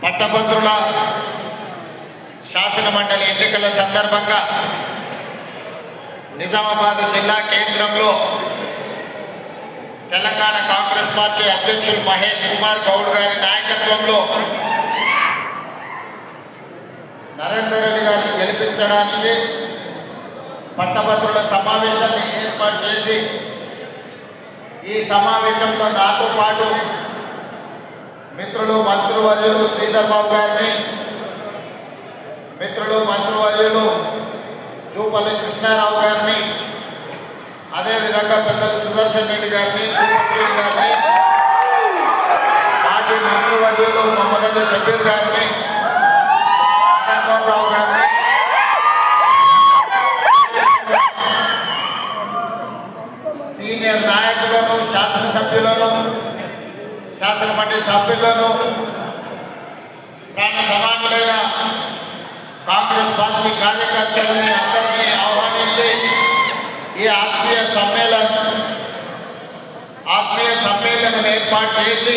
పట్టభద్రుల శాసన మండలి ఎన్నికల సందర్భంగా నిజామాబాద్ జిల్లా కేంద్రంలో తెలంగాణ కాంగ్రెస్ పార్టీ అధ్యక్షులు మహేష్ కుమార్ గౌడ్ గారి నాయకత్వంలో నరేందర్ రెడ్డి గారిని గెలిపించడానికి పట్టభద్రుల సమావేశాన్ని ఏర్పాటు చేసి ఈ సమావేశంలో నాతో పాటు మిత్రులు మంత్రివర్యులు శ్రీధర్ బాబు గారిని, మిత్రులు మంత్రివర్యులు జూపల్లి కృష్ణారావు గారిని, అదేవిధంగా పెద్దలు సుదర్శన్ రెడ్డి గారిని, గారిని, పార్టీ మంత్రివర్యులు మొహమ్మద్ షబీర్ గారిని, రావు గారిని, సీనియర్ నాయకులను, శాసనసభ్యులను, శాసన మండలి సభ్యులను, ప్రాణ సమానులైన కాంగ్రెస్ పార్టీ కార్యకర్తలని అందరినీ ఆహ్వానించి ఈ ఆత్మీయ సమ్మేళనం ఏర్పాటు చేసి